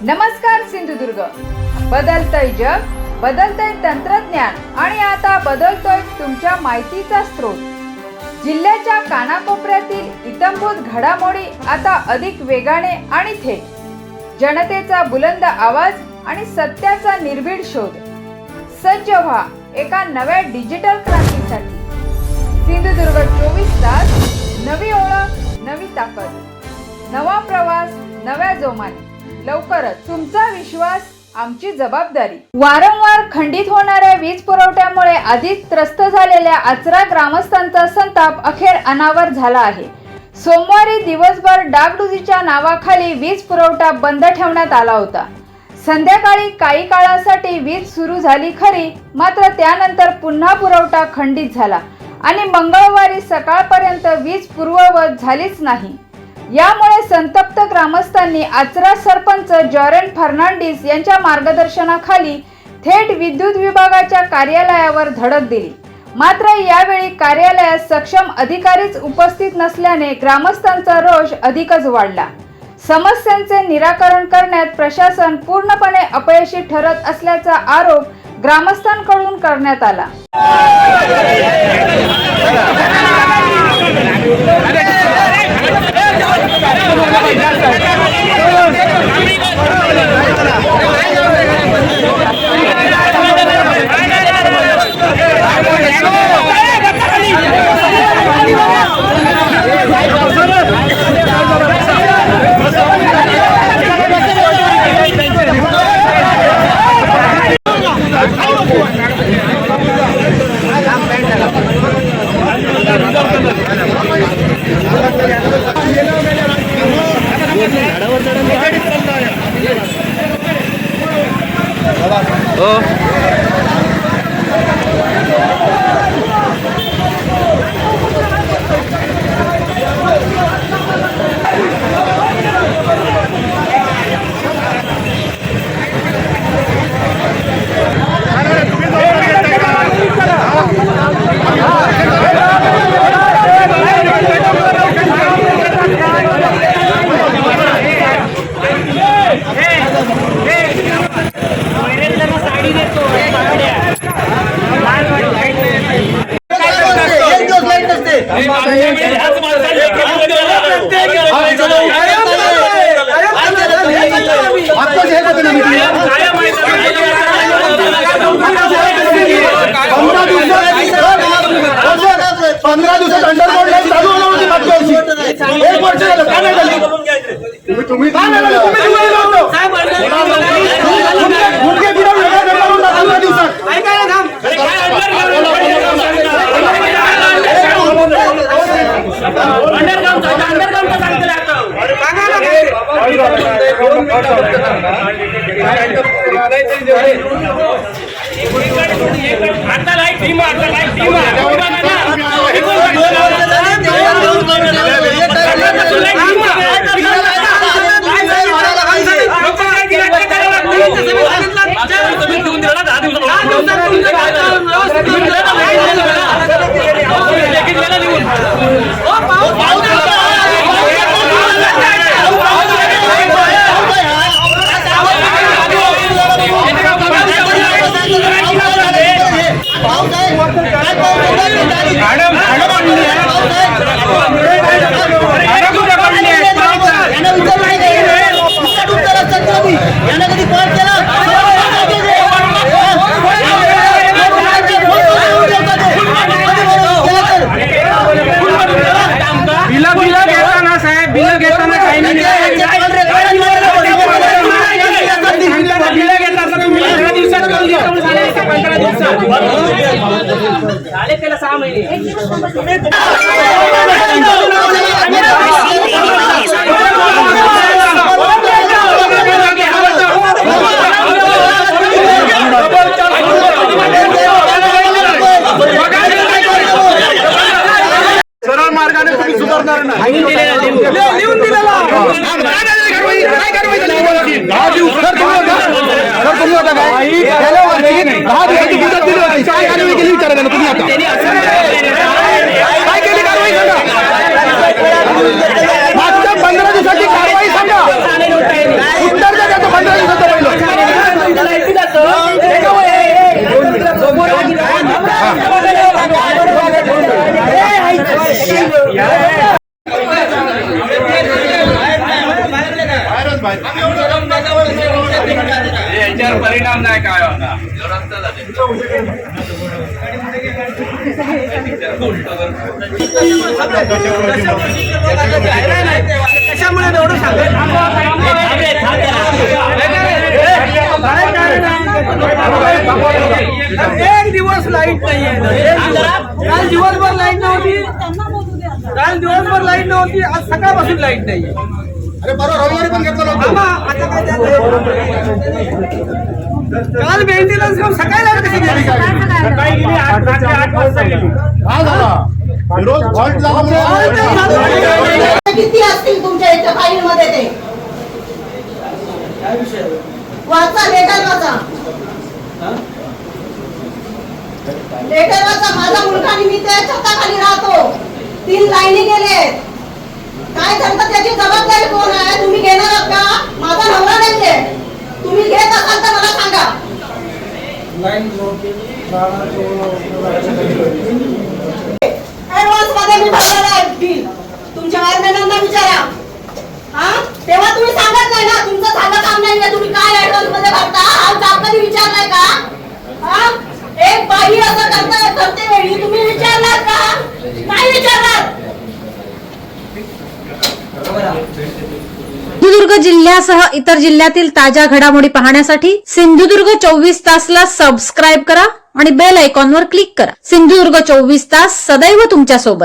नमस्कार सिंधुदुर्ग. बदलतय जग, बदलतय तंत्रज्ञान आणि आता बदलतोय तुमच्या माहितीचा स्रोत. जिल्ह्याच्या कानाकोपऱ्यातील इत्थंभूत घडामोडी आता अधिक वेगाने आणि थेट. जनतेचा बुलंद आवाज आणि सत्याचा निर्भीड शोध. सज्ज व्हा एका नव्या डिजिटल क्रांतीसाठी. सिंधुदुर्ग 24 तास. नवी ओळख, नवी ताकद, नवा प्रवास, नव्या जोमाने. लवकरच. तुमचा विश्वास, आमची जबाबदारी. वारंवार खंडित होणाऱ्या वीज पुरवठ्यामुळे आधीच त्रस्त झालेल्या आचरा ग्रामस्थांचा संताप अखेर अनावर झाला आहे. सोमवारी दिवसभर डागडुजीच्या नावाखाली वीज पुरवठा बंद ठेवण्यात आला होता. संध्याकाळी काही काळासाठी वीज सुरू झाली खरी, मात्र त्यानंतर पुन्हा पुरवठा खंडित झाला आणि मंगळवारी सकाळपर्यंत वीज पूर्ववत झालीच नाही. यामुळे संतप्त ग्रामस्थांनी आचरा सरपंच जॉरेन फर्नांडिस यांच्या मार्गदर्शनाखाली थेट विद्युत विभागाच्या कार्यालयावर धडक दिली. मात्र यावेळी कार्यालयात सक्षम अधिकारीच उपस्थित नसल्याने ग्रामस्थांचा रोष अधिकच वाढला. समस्यांचे निराकरण करण्यात प्रशासन पूर्णपणे अपयशी ठरत असल्याचा आरोप ग्रामस्थांकडून करण्यात आला. सरळ मार्गाने तुम्ही सुधारणार नाही. मागच्या 15 दिवसाची कारवाई सांगा. उत्तर द्या. 15 याच्यावर परिणाम नाही काय होता. कशामुळे एवढं एक दिवस लाईट नाहीये. काल दिवसभर लाईट नव्हती. आज सकाळपासून लाईट नाहीये. अरे बरोबर रविवारी पण घेतलं मामा, आता काय झालं? काल मेंटेनन्स करून सकाळी लाईट कशी गेली? सकाळी गेली 8 वाजता गेली. काय झाला? रोज फॉल्ट झाल्यामुळे किती असतील तुमच्या इथे फाईल मध्ये ते वाचा लेटर वाचा माझा मुलगा आणि मी त्या छताखाली राहतो 3 लाईनी गेलेत काय झालं त्याची जबाबदारी कोण आहे तुम्ही घेणार आहात का माझा नवरा नाहीये तुम्ही घेत असाल तर मला सांगा ऍडव्हान्स मध्ये मी भरलेलं आहे बिल तुमच्या वायरमॅनांना विचारा हा तेव्हा तुम्ही सांगत नाही ना तुमचं झालं काम नाहीये तुम्ही काय ऍडव्हान्स मध्ये भरता हा जाब कधी विचारलाय का हा एक बाई असं करते वेळी तुम्ही विचारलात का काय विचारलात सिंधुदुर्ग जिल्ह्यासह इतर जिल्ह्यातील ताज्या घडामोडी पाहण्यासाठी सिंधुदुर्ग 24 तासला सबस्क्राईब करा आणि बेल आयकॉनवर क्लिक करा. सिंधुदुर्ग 24 तास सदैव तुमच्या सोबत.